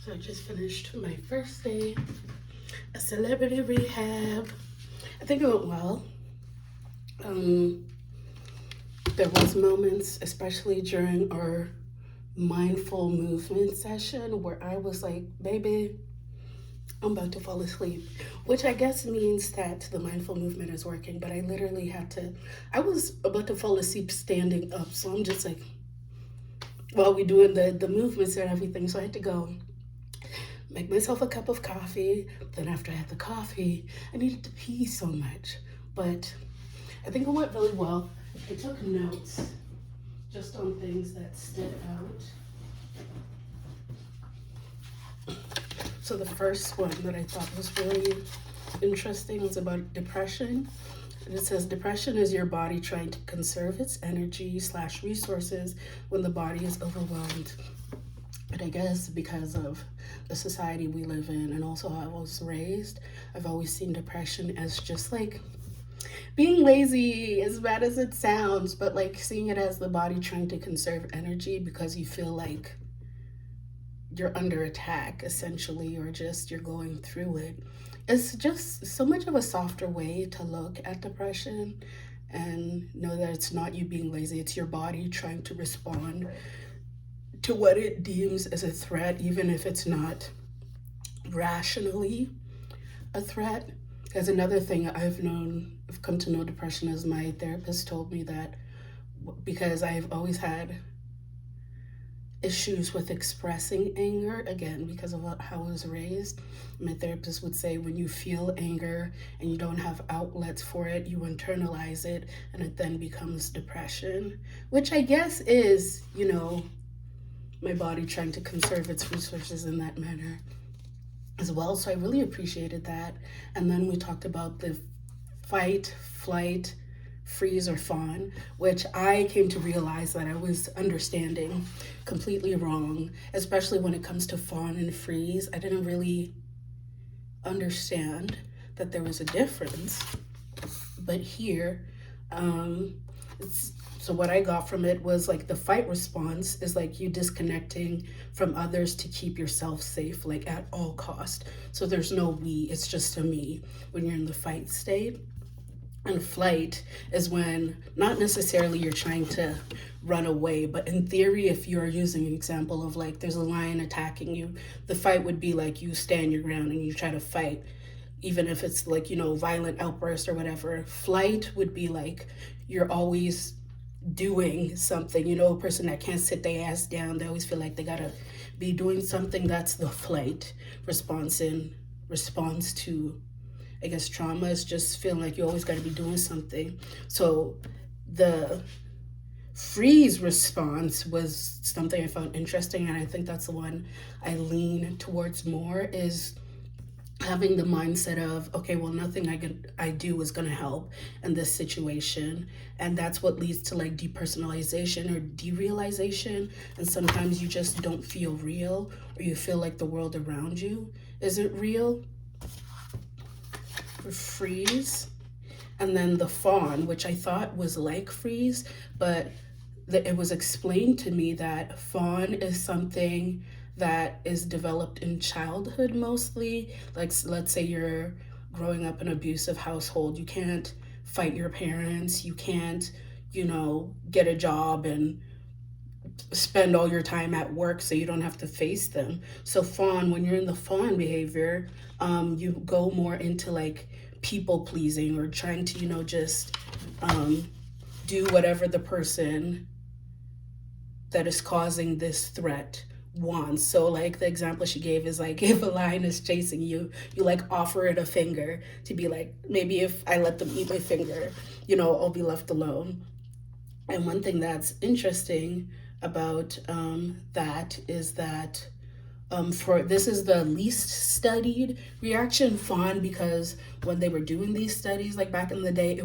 So I just finished my first day at celebrity rehab. I think it went well. Um, there was moments, especially during our mindful movement session, where I was like, "Baby, I'm about to fall asleep," which I guess means that the mindful movement is working. But I literally had to. I was about to fall asleep standing up, so I'm just like, while we doing the movements and everything, so I had to go make myself a cup of coffee. Then after I had the coffee, I needed to pee so much. But I think it went really well. I took notes just on things that stood out. So the first one that I thought was really interesting was about depression. And it says depression is your body trying to conserve its energy slash resources when the body is overwhelmed. But I guess because of the society we live in and also how I was raised, I've always seen depression as just like being lazy, as bad as it sounds, but like seeing it as the body trying to conserve energy because you feel like you're under attack essentially, or just you're going through it. It's just so much of a softer way to look at depression and know that it's not you being lazy, it's your body trying to respond to what it deems as a threat, even if it's not rationally a threat. As another thing I've come to know depression as my therapist told me that because I've always had issues with expressing anger, again, because of how I was raised, my therapist would say when you feel anger and you don't have outlets for it, you internalize it and it then becomes depression, which I guess is, my body trying to conserve its resources in that manner as well. So I really appreciated that. And then we talked about the fight, flight, freeze, or fawn, which I came to realize that I was understanding completely wrong, especially when it comes to fawn and freeze. I didn't really understand that there was a difference. But here, so what I got from it was like the fight response is like you disconnecting from others to keep yourself safe, like at all cost. So there's no we, it's just a me when you're in the fight state. And flight is when not necessarily you're trying to run away, but in theory, if you're using an example of like there's a lion attacking you, the fight would be like you stand your ground and you try to fight, even if it's like, violent outburst or whatever. Flight would be like you're always doing something, a person that can't sit their ass down, they always feel like they gotta be doing something. That's the flight response. In response to, I guess, trauma is just feeling like you always got to be doing something. So the freeze response was something I found interesting, and I think that's the one I lean towards more, is having the mindset of, okay, well, nothing I do is going to help in this situation. And that's what leads to like depersonalization or derealization. And sometimes you just don't feel real, or you feel like the world around you isn't real. Freeze. And then the fawn, which I thought was like freeze, but it was explained to me that fawn is something that is developed in childhood mostly. Like, let's say you're growing up in an abusive household, you can't fight your parents, you can't, get a job and spend all your time at work so you don't have to face them. So fawn, when you're in the fawn behavior, you go more into like people pleasing or trying to, just do whatever the person that is causing this threat wants. So like the example she gave is like if a lion is chasing you, you like offer it a finger to be like, maybe if I let them eat my finger, I'll be left alone. And one thing that's interesting about that is that for this is the least studied reaction, fawn, because when they were doing these studies, like back in the day, they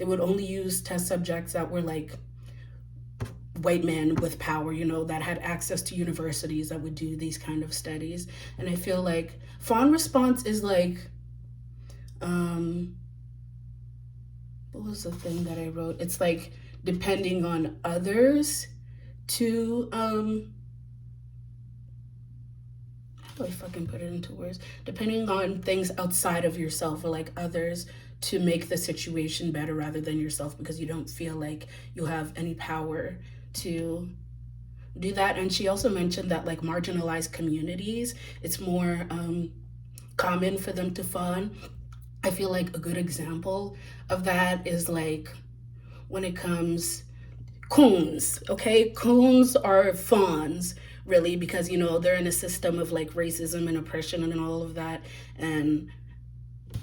would only use test subjects that were like white men with power, that had access to universities that would do these kind of studies. And I feel like fawn response is like, what was the thing that I wrote? It's like depending on others to do I fucking put it into words? Depending on things outside of yourself or like others to make the situation better rather than yourself, because you don't feel like you have any power to do that. And she also mentioned that like marginalized communities, it's more common for them to fawn. I feel like a good example of that is like when it comes coons, okay? Coons are fawns, really, because, you know, they're in a system of like racism and oppression and all of that. And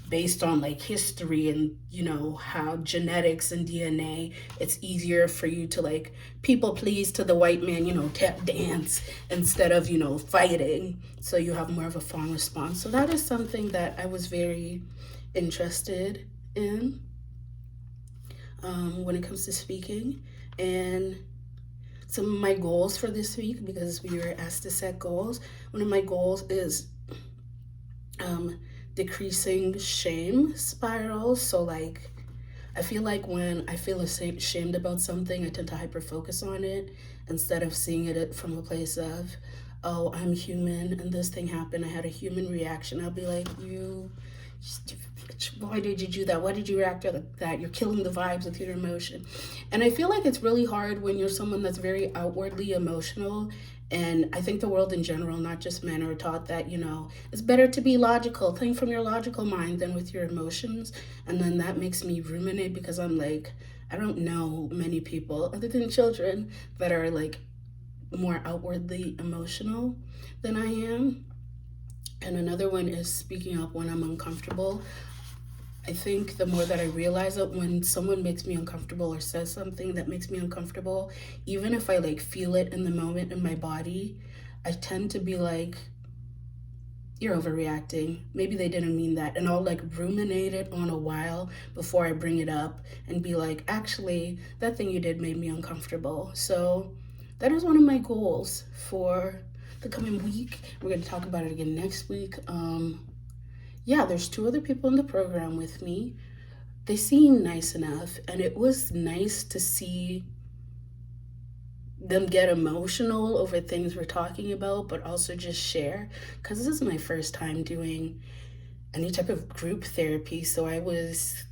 based on like history and, you know, how genetics and DNA, it's easier for you to like people please to the white man, you know, tap dance instead of, you know, fighting. So you have more of a fawn response. So that is something that I was very interested in when it comes to speaking. And some of my goals for this week, because we were asked to set goals, one of my goals is decreasing shame spirals. So like I feel like when I feel ashamed about something, I tend to hyper focus on it instead of seeing it from a place of, oh, I'm human and this thing happened, I had a human reaction. I'll be like, you stupid bitch, why did you do that? Why did you react like that? You're killing the vibes with your emotion. And I feel like it's really hard when you're someone that's very outwardly emotional. And I think the world in general, not just men, are taught that, you know, it's better to be logical, think from your logical mind than with your emotions. And then that makes me ruminate because I'm like, I don't know many people, other than children, that are like more outwardly emotional than I am. And another one is speaking up when I'm uncomfortable. I think the more that I realize that when someone makes me uncomfortable or says something that makes me uncomfortable, even if I like feel it in the moment in my body, I tend to be like, you're overreacting. Maybe they didn't mean that. And I'll like ruminate it on a while before I bring it up and be like, actually, that thing you did made me uncomfortable. So that is one of my goals for the coming week. We're going to talk about it again next week. Yeah, there's 2 other people in the program with me. They seem nice enough, and it was nice to see them get emotional over things we're talking about, but also just share, because this is my first time doing any type of group therapy, so I was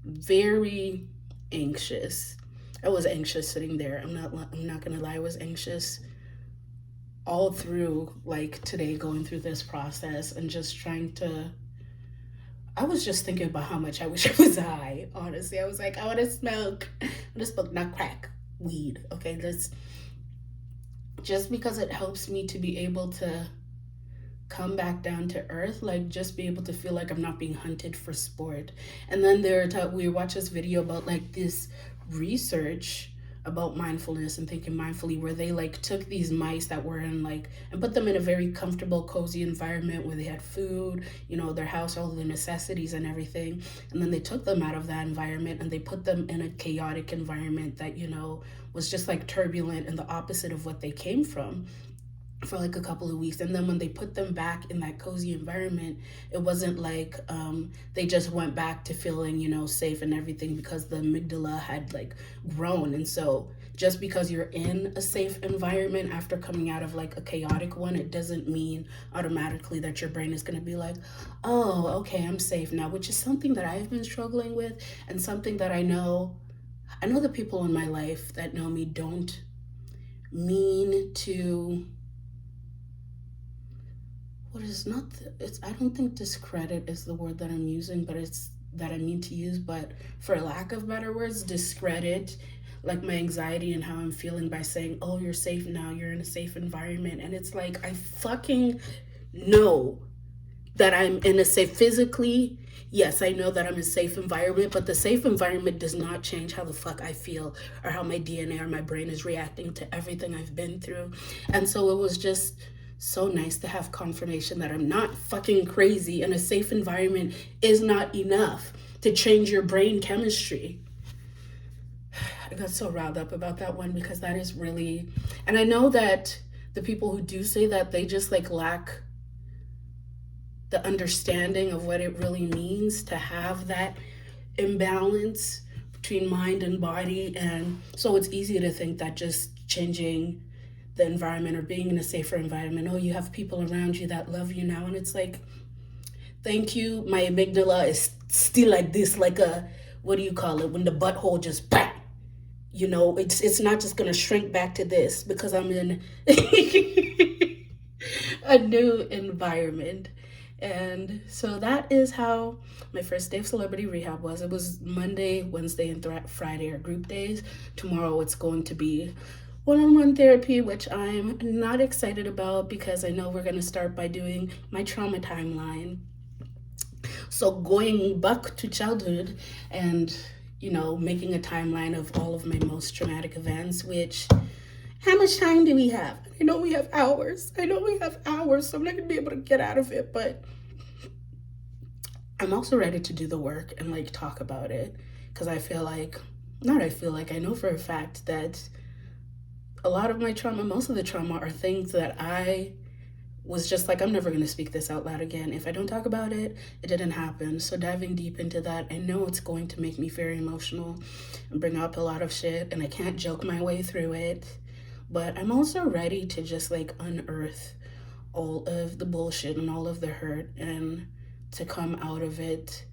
very anxious. I was anxious sitting there. I'm not gonna lie, I was anxious all through like today, going through this process and just trying to, I was just thinking about how much I wish I was high. Honestly, I was like, I want to smoke. I want to smoke, not crack, weed. Okay, that's just because it helps me to be able to come back down to earth, like just be able to feel like I'm not being hunted for sport. And then we watched this video about like this research about mindfulness and thinking mindfully, where they like took these mice that were in like and put them in a very comfortable, cozy environment where they had food, you know, their house, all the necessities and everything. And then they took them out of that environment and they put them in a chaotic environment that, you know, was just like turbulent and the opposite of what they came from, for like a couple of weeks. And then when they put them back in that cozy environment, it wasn't like they just went back to feeling, you know, safe and everything, because the amygdala had like grown. And so just because you're in a safe environment after coming out of like a chaotic one, it doesn't mean automatically that your brain is going to be like, oh, okay, I'm safe now, which is something that I've been struggling with, and something that I know the people in my life that know me don't mean to, I don't think discredit is the word that I'm using, but it's that I mean to use, but for lack of better words, discredit like my anxiety and how I'm feeling by saying, oh, you're safe now, you're in a safe environment. And it's like, I fucking know that I'm in a safe physically. Yes, I know that I'm in a safe environment, but the safe environment does not change how the fuck I feel or how my DNA or my brain is reacting to everything I've been through. And so it was just so nice to have confirmation that I'm not fucking crazy, and a safe environment is not enough to change your brain chemistry. I got so riled up about that one, because that is really, and I know that the people who do say that, they just like lack the understanding of what it really means to have that imbalance between mind and body. And so it's easy to think that just changing the environment or being in a safer environment. Oh, you have people around you that love you now. And it's like, thank you. My amygdala is still like this, like a, what do you call it? When the butthole just bang. You know, it's not just gonna shrink back to this because I'm in a new environment. And so that is how my first day of celebrity rehab was. It was Monday, Wednesday, and Friday are group days. Tomorrow it's going to be one-on-one therapy, which I'm not excited about because I know we're going to start by doing my trauma timeline. So going back to childhood and, you know, making a timeline of all of my most traumatic events, which, how much time do we have? I know we have hours. So I'm not going to be able to get out of it, but I'm also ready to do the work and like talk about it because I know for a fact that a lot of my trauma, most of the trauma are things that I was just like, I'm never going to speak this out loud again. If I don't talk about it, it didn't happen. So diving deep into that, I know it's going to make me very emotional and bring up a lot of shit, and I can't joke my way through it. But I'm also ready to just like unearth all of the bullshit and all of the hurt and to come out of it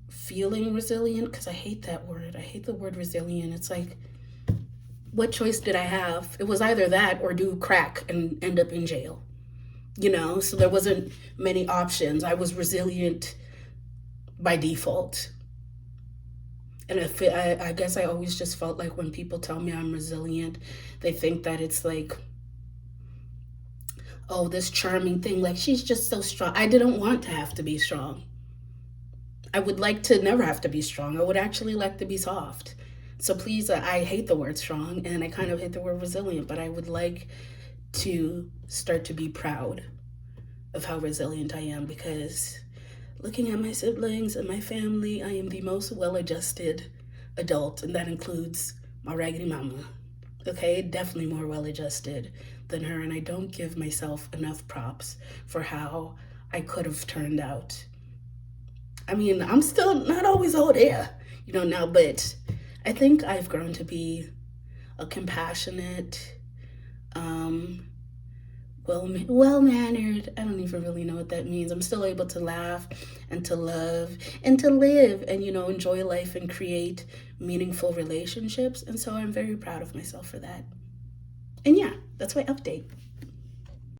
feeling resilient, because I hate that word. I hate the word resilient. It's like, what choice did I have? It was either that or do crack and end up in jail, you know? So there wasn't many options. I was resilient by default. And I guess I always just felt like when people tell me I'm resilient, they think that it's like, oh, this charming thing, like she's just so strong. I didn't want to have to be strong. I would like to never have to be strong. I would actually like to be soft. So please, I hate the word strong and I kind of hate the word resilient, but I would like to start to be proud of how resilient I am, because looking at my siblings and my family, I am the most well-adjusted adult, and that includes my raggedy mama. Okay, definitely more well-adjusted than her, and I don't give myself enough props for how I could have turned out. I mean, I'm still not always all there, you know, now, but I think I've grown to be a compassionate, well-mannered. I don't even really know what that means. I'm still able to laugh and to love and to live and, you know, enjoy life and create meaningful relationships. And so I'm very proud of myself for that. And yeah, that's my update.